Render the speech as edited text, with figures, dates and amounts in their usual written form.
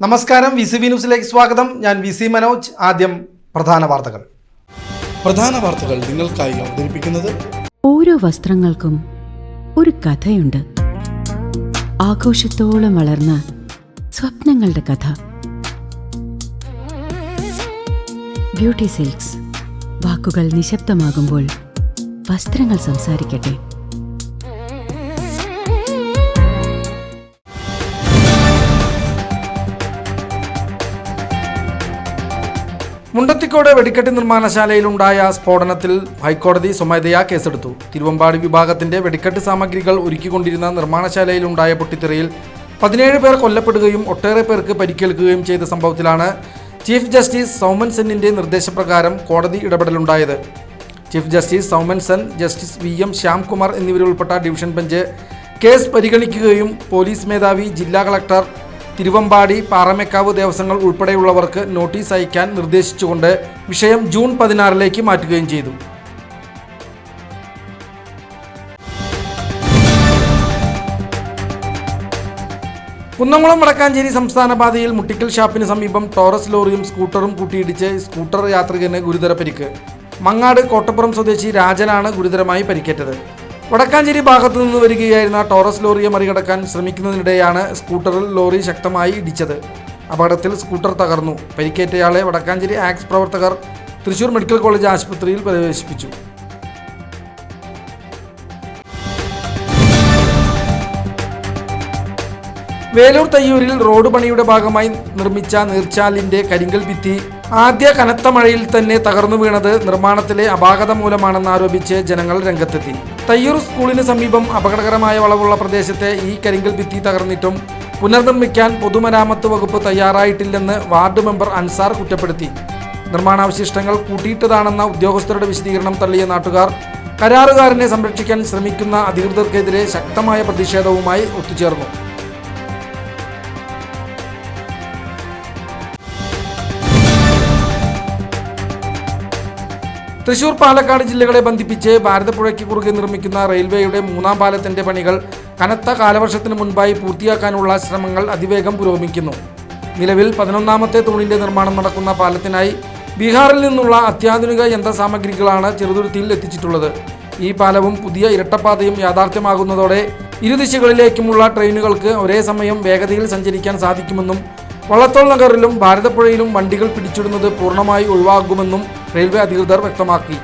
നമസ്കാരം, VCV ന്യൂസിലേക്ക് സ്വാഗതം. ഞാൻ VC മനോജ്. ആദ്യം പ്രധാന വാർത്തകൾ നിങ്ങൾക്കായി അവതരിപ്പിക്കുന്നത്. ഓരോ വസ്ത്രങ്ങൾക്കും ഒരു കഥയുണ്ട്. ആഘോഷത്തോളം വളർന്ന സ്വപ്നങ്ങളുടെ കഥ. Beauty silks. വാക്കുകൾ നിശബ്ദമാകുമ്പോൾ വസ്ത്രങ്ങൾ സംസാരിക്കട്ടെ. മുണ്ടത്തിക്കോട് വെടിക്കെട്ട് നിർമ്മാണശാലയിലുണ്ടായ സ്ഫോടനത്തിൽ ഹൈക്കോടതി സ്വമേധയാ കേസെടുത്തു. തിരുവമ്പാടി വിഭാഗത്തിന്റെ വെടിക്കെട്ട് സാമഗ്രികൾ ഒരുക്കിക്കൊണ്ടിരുന്ന നിർമ്മാണശാലയിലുണ്ടായ പൊട്ടിത്തെറിയിൽ 17 പേർ കൊല്ലപ്പെടുകയും ഒട്ടേറെ പേർക്ക് പരിക്കേൽക്കുകയും ചെയ്ത സംഭവത്തിലാണ് ചീഫ് ജസ്റ്റിസ് സൗമൻ സെന്നിന്റെ നിർദ്ദേശപ്രകാരം കോടതി ഇടപെടലുണ്ടായത്. Chief justice Soumen Sen, justice VM Shyamkumar എന്നിവരുൾപ്പെട്ട ഡിവിഷൻ ബെഞ്ച് കേസ് പരിഗണിക്കുകയും പോലീസ് മേധാവി, ജില്ലാ കളക്ടർ, തിരുവമ്പാടി, പാറമേക്കാവ് ദേവസ്വങ്ങൾ ഉൾപ്പെടെയുള്ളവർക്ക് നോട്ടീസ് അയക്കാൻ നിർദ്ദേശിച്ചുകൊണ്ട് വിഷയം ജൂൺ 16 മാറ്റുകയും ചെയ്തു. കുന്നംകുളം വടക്കാഞ്ചേരി സംസ്ഥാന പാതയിൽ മുട്ടിക്കൽ ഷാപ്പിന് സമീപം ടോറസ് ലോറിയും സ്കൂട്ടറും കൂട്ടിയിടിച്ച് സ്കൂട്ടർ യാത്രികന് ഗുരുതര പരിക്ക്. മങ്ങാട് കോട്ടപ്പുറം സ്വദേശി രാജനാണ് ഗുരുതരമായി പരിക്കേറ്റത്. വടക്കാഞ്ചേരി ഭാഗത്തു നിന്ന് വരികയായിരുന്ന ടോറസ് ലോറിയെ മറികടക്കാൻ ശ്രമിക്കുന്നതിനിടെയാണ് സ്കൂട്ടറിൽ ലോറി ശക്തമായി ഇടിച്ചത്. അപകടത്തിൽ സ്കൂട്ടർ തകർന്നു. പരിക്കേറ്റയാളെ വടക്കാഞ്ചേരി ആക്സ് പ്രവർത്തകർ തൃശൂർ മെഡിക്കൽ കോളേജ് ആശുപത്രിയിൽ പ്രവേശിപ്പിച്ചു. വേലൂർ തയ്യൂരിൽ റോഡ് പണിയുടെ ഭാഗമായി നിർമ്മിച്ച നീർച്ചാലിന്റെ കരിങ്കൽ ഭിത്തി ആദ്യ കനത്ത മഴയിൽ തന്നെ തകർന്നു വീണത് നിർമ്മാണത്തിലെ അപാകത മൂലമാണെന്ന് ആരോപിച്ച് ജനങ്ങൾ രംഗത്തെത്തി. തയ്യൂർ സ്കൂളിന് സമീപം അപകടകരമായ വളവുള്ള പ്രദേശത്തെ ഈ കരിങ്കൽ ഭിത്തി തകർന്നിട്ടും പുനർനിർമ്മിക്കാൻ പൊതുമരാമത്ത് വകുപ്പ് തയ്യാറായിട്ടില്ലെന്ന് വാർഡ് മെമ്പർ അൻസാർ കുറ്റപ്പെടുത്തി. നിർമ്മാണാവശിഷ്ടങ്ങൾ കൂട്ടിയിട്ടതാണെന്ന ഉദ്യോഗസ്ഥരുടെ വിശദീകരണം തള്ളിയ നാട്ടുകാർ കരാറുകാരനെ സംരക്ഷിക്കാൻ ശ്രമിക്കുന്ന അധികൃതർക്കെതിരെ ശക്തമായ പ്രതിഷേധവുമായി ഒത്തുചേർന്നു. തൃശൂർ, പാലക്കാട് ജില്ലകളെ ബന്ധിപ്പിച്ച് ഭാരതപ്പുഴയ്ക്ക് കുറുകെ നിർമ്മിക്കുന്ന റെയിൽവേയുടെ 3ാം പാലത്തിന്റെ പണികൾ കനത്ത കാലവർഷത്തിന് മുൻപായി പൂർത്തിയാക്കാനുള്ള ശ്രമങ്ങൾ അതിവേഗം പുരോഗമിക്കുന്നു. നിലവിൽ 11ാമത്തെ തൂണിന്റെ നിർമ്മാണം നടക്കുന്ന പാലത്തിനായി ബീഹാറിൽ നിന്നുള്ള അത്യാധുനിക യന്ത്രസാമഗ്രികളാണ് ചെറുതുരുത്തിയിൽ എത്തിച്ചിട്ടുള്ളത്. ഈ പാലവും പുതിയ ഇരട്ടപ്പാതയും യാഥാർത്ഥ്യമാകുന്നതോടെ ഇരുദിശകളിലേക്കുമുള്ള ട്രെയിനുകൾക്ക് ഒരേ സമയം വേഗതയിൽ സഞ്ചരിക്കാൻ സാധിക്കുമെന്നും വള്ളത്തോൾ നഗറിലും ഭാരതപ്പുഴയിലും വണ്ടികൾ പിടിച്ചിടുന്നത് പൂർണ്ണമായി ഒഴിവാകുമെന്നും റെയിൽവേ അധികൃതർ വ്യക്തമാക്കി.